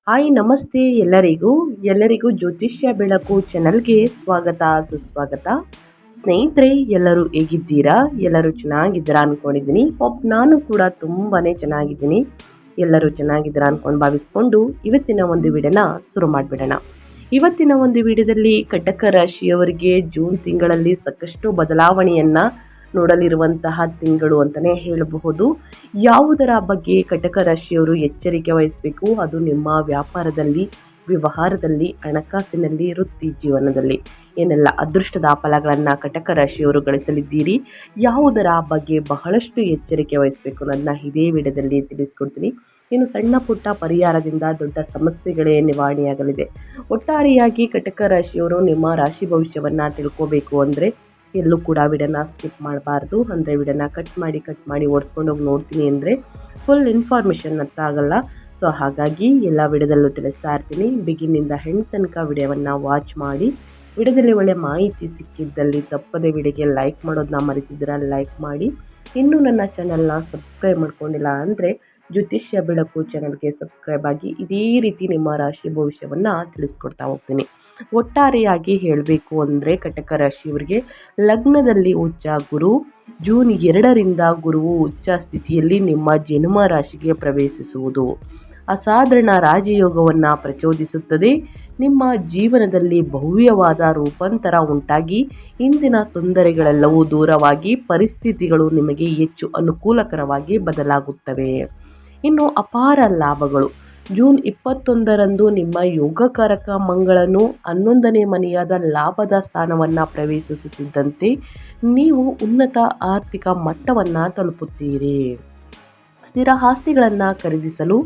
Hi ನಮಸ್ತೆ ಎಲ್ಲರಿಗೂ ಜ್ಯೋತಿಷ್ಯ ಬೆಳಕು ಚಾನಲ್ಗೆ ಸ್ವಾಗತ ಸುಸ್ವಾಗತ. ಸ್ನೇಹಿತರೆ, ಎಲ್ಲರೂ ಹೇಗಿದ್ದೀರಾ? ಎಲ್ಲರೂ ಚೆನ್ನಾಗಿದ್ದೀರಾ ಅಂದ್ಕೊಂಡಿದ್ದೀನಿ. ನಾನು ಕೂಡ ತುಂಬಾ ಚೆನ್ನಾಗಿದ್ದೀನಿ. ಎಲ್ಲರೂ ಚೆನ್ನಾಗಿದ್ದೀರಾ ಅಂದ್ಕೊಂಡು ಭಾವಿಸ್ಕೊಂಡು ಇವತ್ತಿನ ಒಂದು ವಿಡಿಯೋನ ಶುರು ಮಾಡಿಬಿಡೋಣ. ಇವತ್ತಿನ ಒಂದು ವಿಡಿಯೋದಲ್ಲಿ ಕಟಕ ರಾಶಿಯವರಿಗೆ ಜೂನ್ ತಿಂಗಳಲ್ಲಿ ಸಾಕಷ್ಟು ಬದಲಾವಣೆಯನ್ನು ನೋಡಲಿರುವಂತಹ ತಿಂಗಳು ಅಂತಲೇ ಹೇಳಬಹುದು. ಯಾವುದರ ಬಗ್ಗೆ ಕಟಕ ರಾಶಿಯವರು ಎಚ್ಚರಿಕೆ ವಹಿಸಬೇಕು? ಅದು ನಿಮ್ಮ ವ್ಯಾಪಾರದಲ್ಲಿ, ವ್ಯವಹಾರದಲ್ಲಿ, ಹಣಕಾಸಿನಲ್ಲಿ, ವೃತ್ತಿ ಜೀವನದಲ್ಲಿ ಏನೆಲ್ಲ ಅದೃಷ್ಟದ ಫಲಗಳನ್ನು ಕಟಕ ರಾಶಿಯವರು ಗಳಿಸಲಿದ್ದೀರಿ, ಯಾವುದರ ಬಗ್ಗೆ ಬಹಳಷ್ಟು ಎಚ್ಚರಿಕೆ ವಹಿಸಬೇಕು ಅನ್ನೋದನ್ನ ಇದೇ ವಿಡಿಯೋದಲ್ಲಿ ತಿಳಿಸ್ಕೊಡ್ತೀನಿ. ಇನ್ನು ಸಣ್ಣ ಪುಟ್ಟ ಪರಿಹಾರದಿಂದ ದೊಡ್ಡ ಸಮಸ್ಯೆಗಳೇ ನಿವಾರಣೆಯಾಗಲಿದೆ. ಒಟ್ಟಾರೆಯಾಗಿ ಕಟಕ ರಾಶಿಯವರು ನಿಮ್ಮ ರಾಶಿ ಭವಿಷ್ಯವನ್ನು ತಿಳ್ಕೋಬೇಕು ಅಂದರೆ ಎಲ್ಲೂ ಕೂಡ ವಿಡಿಯೋನ ಸ್ಕಿಪ್ ಮಾಡಬಾರ್ದು. ಅಂದರೆ ವಿಡಿಯೋನ ಕಟ್ ಮಾಡಿ ಓಡಿಸ್ಕೊಂಡು ಹೋಗಿ ನೋಡ್ತೀನಿ ಅಂದರೆ ಫುಲ್ ಇನ್ಫಾರ್ಮೇಷನ್ ಅರ್ಥ ಆಗಲ್ಲ. ಸೊ ಹಾಗಾಗಿ ಎಲ್ಲ ವಿಡಿಯೋದಲ್ಲೂ ತಿಳಿಸ್ತಾ ಇರ್ತೀನಿ. ಬಿಗಿನಿಂದ ಹೆಣ್ಣು ತನಕ ವಿಡಿಯೋವನ್ನು ವಾಚ್ ಮಾಡಿ. ವಿಡಿಯೋದಲ್ಲಿ ಒಳ್ಳೆ ಮಾಹಿತಿ ಸಿಕ್ಕಿದ್ದಲ್ಲಿ ತಪ್ಪದೆ ವಿಡಿಯೋಗೆ ಲೈಕ್ ಮಾಡೋದನ್ನ ಮರೆತಿದ್ದೀರಾ, ಲೈಕ್ ಮಾಡಿ. ಇನ್ನೂ ನನ್ನ ಚಾನಲ್ನ ಸಬ್ಸ್ಕ್ರೈಬ್ ಮಾಡ್ಕೊಂಡಿಲ್ಲ ಅಂದರೆ ಜ್ಯೋತಿಷ್ಯ ಬೆಳಕು ಚಾನಲ್ಗೆ ಸಬ್ಸ್ಕ್ರೈಬ್ ಆಗಿ ಇದೇ ರೀತಿ ನಿಮ್ಮ ರಾಶಿ ಭವಿಷ್ಯವನ್ನು ತಿಳಿಸ್ಕೊಡ್ತಾ ಹೋಗ್ತೀನಿ. ಒಟ್ಟಾರೆಯಾಗಿ ಹೇಳಬೇಕು ಅಂದರೆ ಕಟಕ ರಾಶಿಯವರಿಗೆ ಲಗ್ನದಲ್ಲಿ ಉಚ್ಚ ಗುರು ಜೂನ್ 2ರಿಂದ ಗುರುವು ಉಚ್ಚ ಸ್ಥಿತಿಯಲ್ಲಿ ನಿಮ್ಮ ಜನ್ಮ ರಾಶಿಗೆ ಪ್ರವೇಶಿಸುವುದು ಅಸಾಧಾರಣ ರಾಜಯೋಗವನ್ನು ಪ್ರಚೋದಿಸುತ್ತದೆ. ನಿಮ್ಮ ಜೀವನದಲ್ಲಿ ಭವ್ಯವಾದ ರೂಪಾಂತರ ಉಂಟಾಗಿ ಇಂದಿನ ತೊಂದರೆಗಳೆಲ್ಲವೂ ದೂರವಾಗಿ ಪರಿಸ್ಥಿತಿಗಳು ನಿಮಗೆ ಹೆಚ್ಚು ಅನುಕೂಲಕರವಾಗಿ ಬದಲಾಗುತ್ತವೆ. ಇನ್ನು ಅಪಾರ ಲಾಭಗಳು. ಜೂನ್ 21ರಂದು ನಿಮ್ಮ ಯೋಗಕಾರಕ ಮಂಗಳನು 11ನೇ ಮನೆಯಾದ ಲಾಭದ ಸ್ಥಾನವನ್ನು ಪ್ರವೇಶಿಸುತ್ತಿದ್ದಂತೆ ನೀವು ಉನ್ನತ ಆರ್ಥಿಕ ಮಟ್ಟವನ್ನು ತಲುಪುತ್ತೀರಿ. ಸ್ಥಿರ ಆಸ್ತಿಗಳನ್ನು ಖರೀದಿಸಲು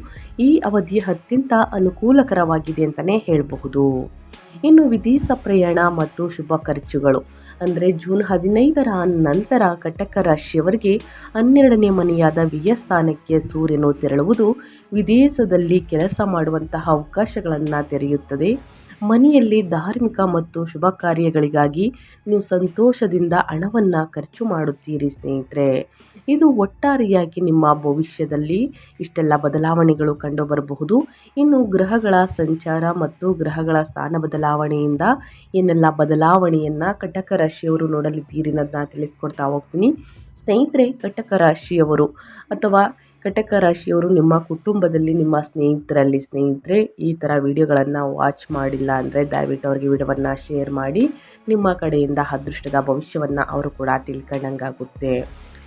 ಈ ಅವಧಿ ಅತ್ಯಂತ ಅನುಕೂಲಕರವಾಗಿದೆ ಅಂತಲೇ ಹೇಳಬಹುದು. ಇನ್ನು ವಿದೇಶ ಪ್ರಯಾಣ ಮತ್ತು ಶುಭ ಖರ್ಚುಗಳು ಅಂದರೆ ಜೂನ್ 15ರ ನಂತರ ಕಟಕ ರಾಶಿಯವರಿಗೆ 12ನೇ ಮನೆಯಾದ ವ್ಯಯಸ್ಥಾನಕ್ಕೆ ಸೂರ್ಯನು ತೆರಳುವುದು ವಿದೇಶದಲ್ಲಿ ಕೆಲಸ ಮಾಡುವಂತಹ ಅವಕಾಶಗಳನ್ನು ತೆರೆಯುತ್ತದೆ. ಮನೆಯಲ್ಲಿ ಧಾರ್ಮಿಕ ಮತ್ತು ಶುಭ ಕಾರ್ಯಗಳಿಗಾಗಿ ನೀವು ಸಂತೋಷದಿಂದ ಹಣವನ್ನು ಖರ್ಚು ಮಾಡುತ್ತೀರಿ ಸ್ನೇಹಿತರೆ. ಇದು ಒಟ್ಟಾರೆಯಾಗಿ ನಿಮ್ಮ ಭವಿಷ್ಯದಲ್ಲಿ ಇಷ್ಟೆಲ್ಲ ಬದಲಾವಣೆಗಳು ಕಂಡುಬರಬಹುದು. ಇನ್ನು ಗ್ರಹಗಳ ಸಂಚಾರ ಮತ್ತು ಗ್ರಹಗಳ ಸ್ಥಾನ ಬದಲಾವಣೆಯಿಂದ ಏನೆಲ್ಲ ಬದಲಾವಣೆಯನ್ನು ಕಟಕ ರಾಶಿಯವರು ನೋಡಲಿದ್ದೀರಿ ಅನ್ನೋದನ್ನ ತಿಳಿಸ್ಕೊಡ್ತಾ ಹೋಗ್ತೀನಿ. ಸ್ನೇಹಿತರೆ, ಕಟಕ ರಾಶಿಯವರು ಅಥವಾ ಕಟಕ ರಾಶಿಯವರು ನಿಮ್ಮ ಕುಟುಂಬದಲ್ಲಿ ನಿಮ್ಮ ಸ್ನೇಹಿತರೆ ಈ ಥರ ವಿಡಿಯೋಗಳನ್ನು ವಾಚ್ ಮಾಡಿಲ್ಲ ಅಂದರೆ ದಯವಿಟ್ಟು ಅವ್ರಿಗೆ ವಿಡಿಯೋವನ್ನು ಶೇರ್ ಮಾಡಿ. ನಿಮ್ಮ ಕಡೆಯಿಂದ ಅದೃಷ್ಟದ ಭವಿಷ್ಯವನ್ನು ಅವರು ಕೂಡ ತಿಳ್ಕೊಂಡಂಗಾಗುತ್ತೆ.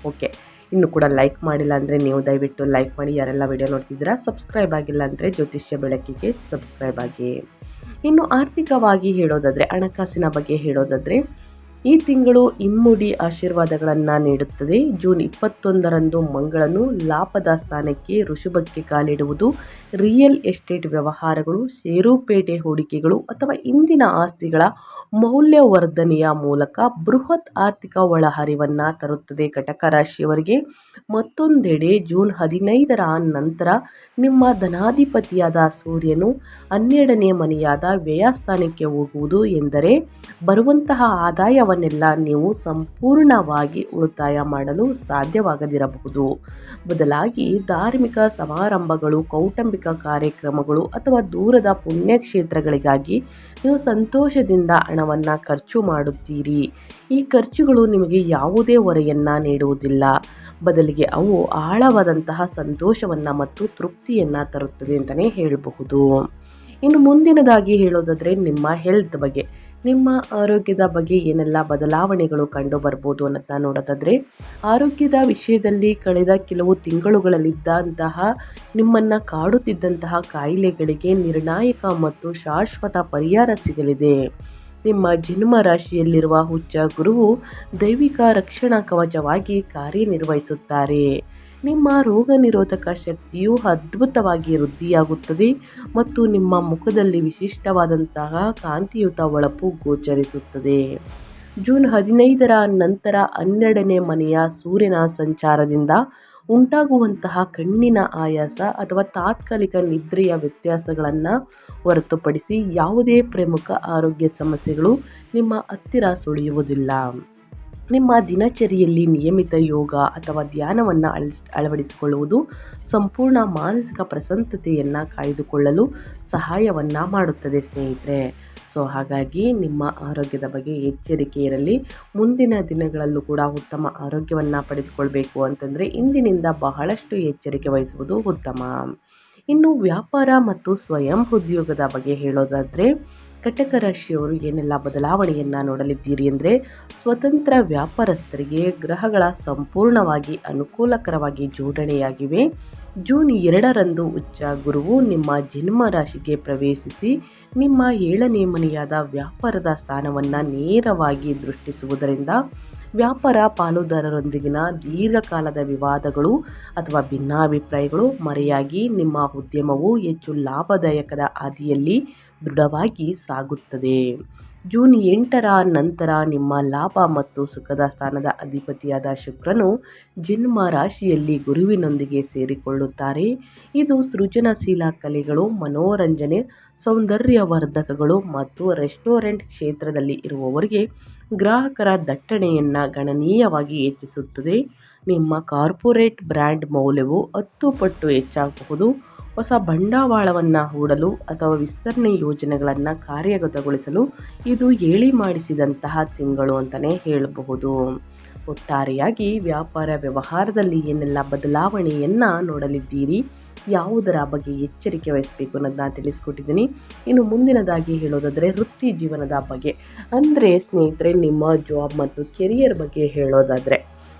ಓಕೆ, ಇನ್ನೂ ಕೂಡ ಲೈಕ್ ಮಾಡಿಲ್ಲ ಅಂದರೆ ನೀವು ದಯವಿಟ್ಟು ಲೈಕ್ ಮಾಡಿ. ಯಾರೆಲ್ಲ ವಿಡಿಯೋ ನೋಡ್ತಿದ್ದೀರಾ, ಸಬ್ಸ್ಕ್ರೈಬ್ ಆಗಿಲ್ಲ ಅಂದರೆ ಜ್ಯೋತಿಷ್ಯ ಬೆಳಕಿಗೆ ಸಬ್ಸ್ಕ್ರೈಬ್ ಆಗಿ. ಇನ್ನು ಆರ್ಥಿಕವಾಗಿ ಹೇಳೋದಾದರೆ, ಹಣಕಾಸಿನ ಬಗ್ಗೆ ಹೇಳೋದಾದರೆ ಈ ತಿಂಗಳು ಇಮ್ಮುಡಿ ಆಶೀರ್ವಾದಗಳನ್ನು ನೀಡುತ್ತದೆ. ಜೂನ್ 21ರಂದು ಮಂಗಳನು ಲಾಭದ ಸ್ಥಾನಕ್ಕೆ ಋಷಭಕ್ಕೆ ಕಾಲಿಡುವುದು ರಿಯಲ್ ಎಸ್ಟೇಟ್ ವ್ಯವಹಾರಗಳು, ಷೇರುಪೇಟೆ ಹೂಡಿಕೆಗಳು ಅಥವಾ ಇಂದಿನ ಆಸ್ತಿಗಳ ಮೌಲ್ಯವರ್ಧನೆಯ ಮೂಲಕ ಬೃಹತ್ ಆರ್ಥಿಕ ಒಳಹರಿವನ್ನು ತರುತ್ತದೆ ಕಟಕ ರಾಶಿಯವರಿಗೆ. ಮತ್ತೊಂದೆಡೆ ಜೂನ್ 15ರ ನಂತರ ನಿಮ್ಮ ಧನಾಧಿಪತಿಯಾದ ಸೂರ್ಯನು 12ನೇ ಮನೆಯಾದ ವ್ಯಯಸ್ಥಾನಕ್ಕೆ ಹೋಗುವುದು ಎಂದರೆ ಬರುವಂತಹ ಆದಾಯವನ್ನೆಲ್ಲ ನೀವು ಸಂಪೂರ್ಣವಾಗಿ ಉಳಿತಾಯ ಮಾಡಲು ಸಾಧ್ಯವಾಗದಿರಬಹುದು. ಬದಲಾಗಿ ಧಾರ್ಮಿಕ ಸಮಾರಂಭಗಳು, ಕೌಟುಂಬಿಕ ಕಾರ್ಯಕ್ರಮಗಳು ಅಥವಾ ದೂರದ ಪುಣ್ಯಕ್ಷೇತ್ರಗಳಿಗಾಗಿ ನೀವು ಸಂತೋಷದಿಂದ ಹಣವನ್ನು ಖರ್ಚು ಮಾಡುತ್ತೀರಿ. ಈ ಖರ್ಚುಗಳು ನಿಮಗೆ ಯಾವುದೇ ಹೊರೆಯನ್ನು ನೀಡುವುದಿಲ್ಲ, ಬದಲಿಗೆ ಅವು ಆಳವಾದಂತಹ ಸಂತೋಷವನ್ನು ಮತ್ತು ತೃಪ್ತಿಯನ್ನು ತರುತ್ತದೆ ಅಂತಲೇ ಹೇಳಬಹುದು. ಇನ್ನು ಮುಂದಿನದಾಗಿ ಹೇಳೋದಾದರೆ ನಿಮ್ಮ ಹೆಲ್ತ್ ಬಗ್ಗೆ, ನಿಮ್ಮ ಆರೋಗ್ಯದ ಬಗ್ಗೆ ಏನೆಲ್ಲ ಬದಲಾವಣೆಗಳು ಕಂಡು ಬರ್ಬೋದು ಅನ್ನೋದನ್ನ ನೋಡೋದಾದರೆ, ಆರೋಗ್ಯದ ವಿಷಯದಲ್ಲಿ ಕಳೆದ ಕೆಲವು ತಿಂಗಳುಗಳಲ್ಲಿದ್ದಂತಹ ನಿಮ್ಮನ್ನು ಕಾಡುತ್ತಿದ್ದಂತಹ ಕಾಯಿಲೆಗಳಿಗೆ ನಿರ್ಣಾಯಕ ಮತ್ತು ಶಾಶ್ವತ ಪರಿಹಾರ ಸಿಗಲಿದೆ. ನಿಮ್ಮ ಜನ್ಮ ರಾಶಿಯಲ್ಲಿರುವ ಉಚ್ಚ ಗುರುವು ದೈವಿಕ ರಕ್ಷಣಾ ಕವಚವಾಗಿ ಕಾರ್ಯನಿರ್ವಹಿಸುತ್ತಾರೆ. ನಿಮ್ಮ ರೋಗ ನಿರೋಧಕ ಶಕ್ತಿಯು ಅದ್ಭುತವಾಗಿ ವೃದ್ಧಿಯಾಗುತ್ತದೆ ಮತ್ತು ನಿಮ್ಮ ಮುಖದಲ್ಲಿ ವಿಶಿಷ್ಟವಾದಂತಹ ಕಾಂತಿಯುತ ಹೊಳಪು ಗೋಚರಿಸುತ್ತದೆ. ಜೂನ್ 15ರ ನಂತರ 12ನೇ ಮನೆಯ ಸೂರ್ಯನ ಸಂಚಾರದಿಂದ ಉಂಟಾಗುವಂತಹ ಕಣ್ಣಿನ ಆಯಾಸ ಅಥವಾ ತಾತ್ಕಾಲಿಕ ನಿದ್ರೆಯ ವ್ಯತ್ಯಾಸಗಳನ್ನು ಹೊರತುಪಡಿಸಿ ಯಾವುದೇ ಪ್ರಮುಖ ಆರೋಗ್ಯ ಸಮಸ್ಯೆಗಳು ನಿಮ್ಮ ಹತ್ತಿರ ಸುಳಿಯುವುದಿಲ್ಲ. ನಿಮ್ಮ ದಿನಚರಿಯಲ್ಲಿ ನಿಯಮಿತ ಯೋಗ ಅಥವಾ ಧ್ಯಾನವನ್ನು ಅಳವಡಿಸಿಕೊಳ್ಳುವುದು ಸಂಪೂರ್ಣ ಮಾನಸಿಕ ಪ್ರಸನ್ನತೆಯನ್ನು ಕಾಯ್ದುಕೊಳ್ಳಲು ಸಹಾಯವನ್ನು ಮಾಡುತ್ತದೆ ಸ್ನೇಹಿತರೆ. ಸೊ ಹಾಗಾಗಿ ನಿಮ್ಮ ಆರೋಗ್ಯದ ಬಗ್ಗೆ ಎಚ್ಚರಿಕೆ ಇರಲಿ. ಮುಂದಿನ ದಿನಗಳಲ್ಲೂ ಕೂಡ ಉತ್ತಮ ಆರೋಗ್ಯವನ್ನು ಪಡೆದುಕೊಳ್ಬೇಕು ಅಂತಂದರೆ ಇಂದಿನಿಂದ ಬಹಳಷ್ಟು ಎಚ್ಚರಿಕೆ ವಹಿಸುವುದು ಉತ್ತಮ. ಇನ್ನು ವ್ಯಾಪಾರ ಮತ್ತು ಸ್ವಯಂ ಉದ್ಯೋಗದ ಬಗ್ಗೆ ಹೇಳೋದಾದರೆ ಕಟಕ ರಾಶಿಯವರು ಏನೆಲ್ಲ ಬದಲಾವಣೆಯನ್ನು ನೋಡಲಿದ್ದೀರಿ ಅಂದರೆ, ಸ್ವತಂತ್ರ ವ್ಯಾಪಾರಸ್ಥರಿಗೆ ಗ್ರಹಗಳ ಸಂಪೂರ್ಣವಾಗಿ ಅನುಕೂಲಕರವಾಗಿ ಜೋಡಣೆಯಾಗಿವೆ. ಜೂನ್ 2ರಂದು ಉಚ್ಚ ಗುರುವು ನಿಮ್ಮ ಜನ್ಮ ರಾಶಿಗೆ ಪ್ರವೇಶಿಸಿ ನಿಮ್ಮ 7ನೇ ಮನೆಯಾದ ವ್ಯಾಪಾರದ ಸ್ಥಾನವನ್ನು ನೇರವಾಗಿ ದೃಷ್ಟಿಸುವುದರಿಂದ ವ್ಯಾಪಾರ ಪಾಲುದಾರರೊಂದಿಗಿನ ದೀರ್ಘಕಾಲದ ವಿವಾದಗಳು ಅಥವಾ ಭಿನ್ನಾಭಿಪ್ರಾಯಗಳು ಮರೆಯಾಗಿ ನಿಮ್ಮ ಉದ್ಯಮವು ಹೆಚ್ಚು ಲಾಭದಾಯಕದ ಹಾದಿಯಲ್ಲಿ ದೃಢವಾಗಿ ಸಾಗುತ್ತದೆ. ಜೂನ್ 8ರ ನಂತರ ನಿಮ್ಮ ಲಾಭ ಮತ್ತು ಸುಖದ ಸ್ಥಾನದ ಅಧಿಪತಿಯಾದ ಶುಕ್ರನು ಜನ್ಮ ರಾಶಿಯಲ್ಲಿ ಗುರುವಿನೊಂದಿಗೆ ಸೇರಿಕೊಳ್ಳುತ್ತಾರೆ. ಇದು ಸೃಜನಶೀಲ ಕಲೆಗಳು, ಮನೋರಂಜನೆ, ಸೌಂದರ್ಯವರ್ಧಕಗಳು ಮತ್ತು ರೆಸ್ಟೋರೆಂಟ್ ಕ್ಷೇತ್ರದಲ್ಲಿ ಇರುವವರಿಗೆ ಗ್ರಾಹಕರ ದಟ್ಟಣೆಯನ್ನು ಗಣನೀಯವಾಗಿ ಹೆಚ್ಚಿಸುತ್ತದೆ. ನಿಮ್ಮ ಕಾರ್ಪೊರೇಟ್ ಬ್ರ್ಯಾಂಡ್ ಮೌಲ್ಯವು 10 ಪಟ್ಟು ಹೆಚ್ಚಾಗಬಹುದು. ಹೊಸ ಬಂಡವಾಳವನ್ನು ಹೂಡಲು ಅಥವಾ ವಿಸ್ತರಣೆ ಯೋಜನೆಗಳನ್ನು ಕಾರ್ಯಗತಗೊಳಿಸಲು ಇದು ಹೇಳಿ ಮಾಡಿಸಿದಂತಹ ತಿಂಗಳು ಅಂತಲೇ ಹೇಳಬಹುದು. ಒಟ್ಟಾರೆಯಾಗಿ ವ್ಯಾಪಾರ ವ್ಯವಹಾರದಲ್ಲಿ ಏನೆಲ್ಲ ಬದಲಾವಣೆಯನ್ನು ನೋಡಲಿದ್ದೀರಿ, ಯಾವುದರ ಬಗ್ಗೆ ಎಚ್ಚರಿಕೆ ವಹಿಸಬೇಕು ಅನ್ನೋದನ್ನ ತಿಳಿಸ್ಕೊಟ್ಟಿದ್ದೀನಿ. ಇನ್ನು ಮುಂದಿನದಾಗಿ ಹೇಳೋದಾದರೆ ವೃತ್ತಿ ಜೀವನದ ಬಗ್ಗೆ ಅಂದರೆ ಸ್ನೇಹಿತರೆ, ನಿಮ್ಮ ಜಾಬ್ ಮತ್ತು ಕೆರಿಯರ್ ಬಗ್ಗೆ ಹೇಳೋದಾದರೆ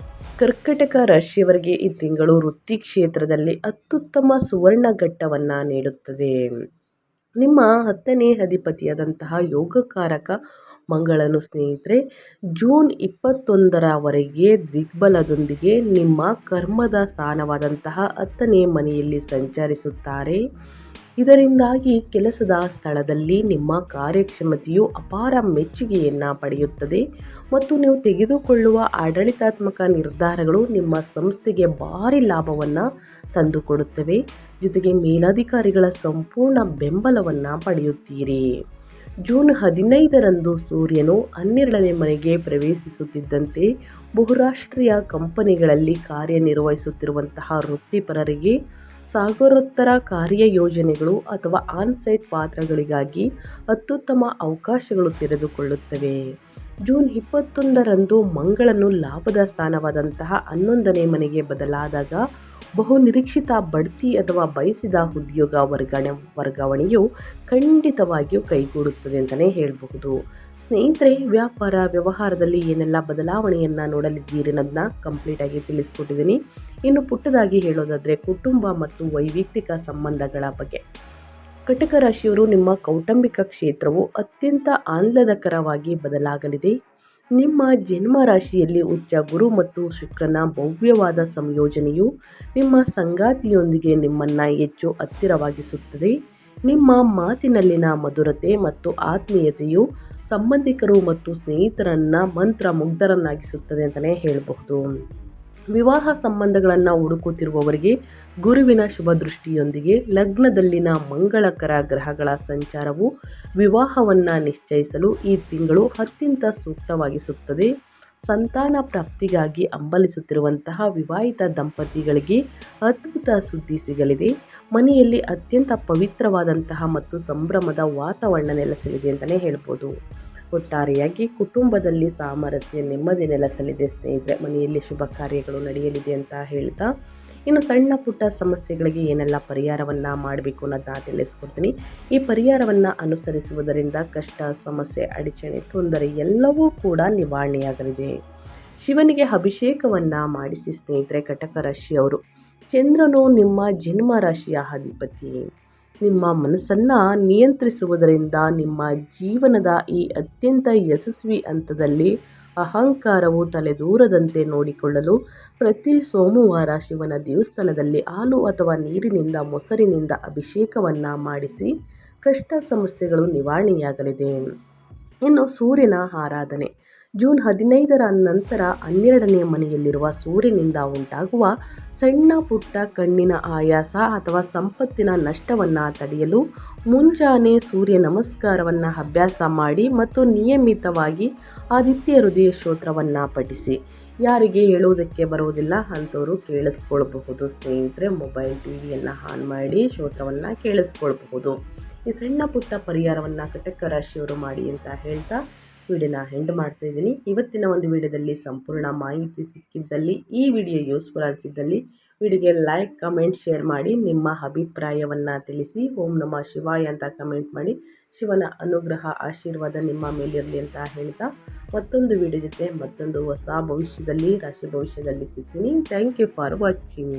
ಕರ್ಕಟಕ ರಾಶಿಯವರಿಗೆ ಈ ತಿಂಗಳು ವೃತ್ತಿ ಕ್ಷೇತ್ರದಲ್ಲಿ ಅತ್ಯುತ್ತಮ ಸುವರ್ಣ ಘಟ್ಟವನ್ನು ನೀಡುತ್ತದೆ. ನಿಮ್ಮ 10ನೇ ಅಧಿಪತಿಯಾದಂತಹ ಯೋಗಕಾರಕ ಮಂಗಳನು ಸ್ನೇಹಿತರೆ ಜೂನ್ 21ರವರೆಗೆ ದಿಗ್ಬಲದೊಂದಿಗೆ ನಿಮ್ಮ ಕರ್ಮದ ಸ್ಥಾನವಾದಂತಹ 10ನೇ ಮನೆಯಲ್ಲಿ ಸಂಚರಿಸುತ್ತಾರೆ. ಇದರಿಂದಾಗಿ ಕೆಲಸದ ಸ್ಥಳದಲ್ಲಿ ನಿಮ್ಮ ಕಾರ್ಯಕ್ಷಮತೆಯು ಅಪಾರ ಮೆಚ್ಚುಗೆಯನ್ನು ಪಡೆಯುತ್ತದೆ ಮತ್ತು ನೀವು ತೆಗೆದುಕೊಳ್ಳುವ ಆಡಳಿತಾತ್ಮಕ ನಿರ್ಧಾರಗಳು ನಿಮ್ಮ ಸಂಸ್ಥೆಗೆ ಭಾರಿ ಲಾಭವನ್ನು ತಂದುಕೊಡುತ್ತವೆ. ಜೊತೆಗೆ ಮೇಲಧಿಕಾರಿಗಳ ಸಂಪೂರ್ಣ ಬೆಂಬಲವನ್ನು ಪಡೆಯುತ್ತೀರಿ. ಜೂನ್ 15ರಂದು ಸೂರ್ಯನು 12ನೇ ಮನೆಗೆ ಪ್ರವೇಶಿಸುತ್ತಿದ್ದಂತೆ ಬಹುರಾಷ್ಟ್ರೀಯ ಕಂಪನಿಗಳಲ್ಲಿ ಕಾರ್ಯನಿರ್ವಹಿಸುತ್ತಿರುವಂತಹ ವೃತ್ತಿಪರರಿಗೆ ಸಾಗರೋತ್ತರ ಕಾರ್ಯಯೋಜನೆಗಳು ಅಥವಾ ಆನ್ಸೈಟ್ ಪಾತ್ರಗಳಿಗಾಗಿ ಅತ್ಯುತ್ತಮ ಅವಕಾಶಗಳು ತೆರೆದುಕೊಳ್ಳುತ್ತವೆ. ಜೂನ್ 21ರಂದು ಮಂಗಳನು ಲಾಭದ ಸ್ಥಾನವಾದಂತಹ 11ನೇ ಮನೆಗೆ ಬದಲಾದಾಗ ಬಹುನಿರೀಕ್ಷಿತ ಬಡ್ತಿ ಅಥವಾ ಬಯಸಿದ ಉದ್ಯೋಗ ವರ್ಗಾವಣೆಯು ಖಂಡಿತವಾಗಿಯೂ ಕೈಗೂಡುತ್ತದೆ ಅಂತಲೇ ಹೇಳಬಹುದು. ಸ್ನೇಹಿತರೆ, ವ್ಯಾಪಾರ ವ್ಯವಹಾರದಲ್ಲಿ ಏನೆಲ್ಲ ಬದಲಾವಣೆಯನ್ನು ನೋಡಲಿದ್ದೀರಿ ಅನ್ನೋದನ್ನ ಕಂಪ್ಲೀಟಾಗಿ ತಿಳಿಸ್ಕೊಟ್ಟಿದ್ದೀನಿ. ಇನ್ನು ಪುಟ್ಟದಾಗಿ ಹೇಳೋದಾದರೆ ಕುಟುಂಬ ಮತ್ತು ವೈಯಕ್ತಿಕ ಸಂಬಂಧಗಳ ಬಗ್ಗೆ ಕಟಕ ರಾಶಿಯವರು ನಿಮ್ಮ ಕೌಟುಂಬಿಕ ಕ್ಷೇತ್ರವು ಅತ್ಯಂತ ಆಹ್ಲಾದಕರವಾಗಿ ಬದಲಾಗಲಿದೆ. ನಿಮ್ಮ ಜನ್ಮ ರಾಶಿಯಲ್ಲಿ ಉಚ್ಚ ಗುರು ಮತ್ತು ಶುಕ್ರನ ಭವ್ಯವಾದ ಸಂಯೋಜನೆಯು ನಿಮ್ಮ ಸಂಗಾತಿಯೊಂದಿಗೆ ನಿಮ್ಮನ್ನು ಹೆಚ್ಚು ಹತ್ತಿರವಾಗಿಸುತ್ತದೆ. ನಿಮ್ಮ ಮಾತಿನಲ್ಲಿನ ಮಧುರತೆ ಮತ್ತು ಆತ್ಮೀಯತೆಯು ಸಂಬಂಧಿಕರು ಮತ್ತು ಸ್ನೇಹಿತರನ್ನು ಮಂತ್ರಮುಗ್ಧರನ್ನಾಗಿಸುತ್ತದೆ ಅಂತಲೇ ಹೇಳಬಹುದು. ವಿವಾಹ ಸಂಬಂಧಗಳನ್ನು ಹುಡುಕುತ್ತಿರುವವರಿಗೆ ಗುರುವಿನ ಶುಭ ದೃಷ್ಟಿಯೊಂದಿಗೆ ಲಗ್ನದಲ್ಲಿನ ಮಂಗಳಕರ ಗ್ರಹಗಳ ಸಂಚಾರವು ವಿವಾಹವನ್ನು ನಿಶ್ಚಯಿಸಲು ಈ ತಿಂಗಳು ಅತ್ಯಂತ ಸೂಕ್ತವಾಗಿಸುತ್ತದೆ. ಸಂತಾನ ಪ್ರಾಪ್ತಿಗಾಗಿ ಹಂಬಲಿಸುತ್ತಿರುವಂತಹ ವಿವಾಹಿತ ದಂಪತಿಗಳಿಗೆ ಅದ್ಭುತ ಸುದ್ದಿ ಸಿಗಲಿದೆ. ಮನೆಯಲ್ಲಿ ಅತ್ಯಂತ ಪವಿತ್ರವಾದಂತಹ ಮತ್ತು ಸಂಭ್ರಮದ ವಾತಾವರಣ ನೆಲೆಸಲಿದೆ ಅಂತಲೇ ಹೇಳ್ಬೋದು. ಒಟ್ಟಾರೆಯಾಗಿ ಕುಟುಂಬದಲ್ಲಿ ಸಾಮರಸ್ಯ, ನೆಮ್ಮದಿ ನೆಲೆಸಲಿದೆ ಸ್ನೇಹಿತರೆ. ಮನೆಯಲ್ಲಿ ಶುಭ ಕಾರ್ಯಗಳು ನಡೆಯಲಿದೆ ಅಂತ ಹೇಳ್ತಾ, ಇನ್ನು ಸಣ್ಣ ಪುಟ್ಟ ಸಮಸ್ಯೆಗಳಿಗೆ ಏನೆಲ್ಲ ಪರಿಹಾರವನ್ನು ಮಾಡಬೇಕು ಅನ್ನೋದನ್ನ ತಿಳಿಸ್ಕೊಡ್ತೀನಿ. ಈ ಪರಿಹಾರವನ್ನು ಅನುಸರಿಸುವುದರಿಂದ ಕಷ್ಟ, ಸಮಸ್ಯೆ, ಅಡಚಣೆ, ತೊಂದರೆ ಎಲ್ಲವೂ ಕೂಡ ನಿವಾರಣೆಯಾಗಲಿದೆ. ಶಿವನಿಗೆ ಅಭಿಷೇಕವನ್ನು ಮಾಡಿಸಿ ಸ್ನೇಹಿತರೆ. ಕಟಕ ರಾಶಿಯವರು ಚಂದ್ರನು ನಿಮ್ಮ ಜನ್ಮ ರಾಶಿಯ ಅಧಿಪತಿ. ನಿಮ್ಮ ಮನಸ್ಸನ್ನು ನಿಯಂತ್ರಿಸುವುದರಿಂದ ನಿಮ್ಮ ಜೀವನದ ಈ ಅತ್ಯಂತ ಯಶಸ್ವಿ ಹಂತದಲ್ಲಿ ಅಹಂಕಾರವು ತಲೆದೂರದಂತೆ ನೋಡಿಕೊಳ್ಳಲು ಪ್ರತಿ ಸೋಮವಾರ ಶಿವನ ದೇವಸ್ಥಾನದಲ್ಲಿ ಹಾಲು ಅಥವಾ ನೀರಿನಿಂದ ಮೊಸರಿನಿಂದ ಅಭಿಷೇಕವನ್ನು ಮಾಡಿಸಿ ಕಷ್ಟ ಸಮಸ್ಯೆಗಳು ನಿವಾರಣೆಯಾಗಲಿದೆ. ಇನ್ನು ಸೂರ್ಯನ ಆರಾಧನೆ ಜೂನ್ 15ರ ನಂತರ 12ನೇ ಮನೆಯಲ್ಲಿರುವ ಸೂರ್ಯನಿಂದ ಉಂಟಾಗುವ ಸಣ್ಣ ಪುಟ್ಟ ಕಣ್ಣಿನ ಆಯಾಸ ಅಥವಾ ಸಂಪತ್ತಿನ ನಷ್ಟವನ್ನು ತಡೆಯಲು ಮುಂಜಾನೆ ಸೂರ್ಯ ನಮಸ್ಕಾರವನ್ನು ಅಭ್ಯಾಸ ಮಾಡಿ ಮತ್ತು ನಿಯಮಿತವಾಗಿ ಆದಿತ್ಯ ಹೃದಯ ಸ್ತೋತ್ರವನ್ನು ಪಠಿಸಿ. ಯಾರಿಗೆ ಹೇಳುವುದಕ್ಕೆ ಬರುವುದಿಲ್ಲ ಅಂಥವರು ಕೇಳಿಸ್ಕೊಳ್ಬಹುದು ಸ್ನೇಹಿತರೆ. ಮೊಬೈಲ್ ಟಿವಿಯನ್ನು ಆನ್ ಮಾಡಿ ಸ್ತೋತ್ರವನ್ನು ಕೇಳಿಸ್ಕೊಳ್ಬಹುದು. ಈ ಸಣ್ಣ ಪುಟ್ಟ ಪರಿಹಾರವನ್ನು ಕಟಕ ರಾಶಿಯವರು ಮಾಡಿ ಅಂತ ಹೇಳ್ತಾ ವಿಡಿಯೋನ ಎಂಡ್ ಮಾಡ್ತಾ ಇದ್ದೀನಿ. ಇವತ್ತಿನ ಒಂದು ವಿಡಿಯೋದಲ್ಲಿ ಸಂಪೂರ್ಣ ಮಾಹಿತಿ ಸಿಕ್ಕಿದ್ದಲ್ಲಿ, ಈ ವಿಡಿಯೋ ಯೂಸ್ಫುಲ್ ಅನಿಸಿದ್ದಲ್ಲಿ ವಿಡಿಯೋಗೆ ಲೈಕ್, ಕಮೆಂಟ್, ಶೇರ್ ಮಾಡಿ ನಿಮ್ಮ ಅಭಿಪ್ರಾಯವನ್ನು ತಿಳಿಸಿ. ಓಂ ನಮಃ ಶಿವಾಯ ಅಂತ ಕಮೆಂಟ್ ಮಾಡಿ. ಶಿವನ ಅನುಗ್ರಹ ಆಶೀರ್ವಾದ ನಿಮ್ಮ ಮೇಲಿರಲಿ ಅಂತ ಹೇಳ್ತಾ ಮತ್ತೊಂದು ವಿಡಿಯೋ ಜೊತೆ ಮತ್ತೊಂದು ಹೊಸ ಭವಿಷ್ಯದಲ್ಲಿ ರಾಶಿ ಭವಿಷ್ಯದಲ್ಲಿ ಸಿಗ್ತೀನಿ. Thank you for watching.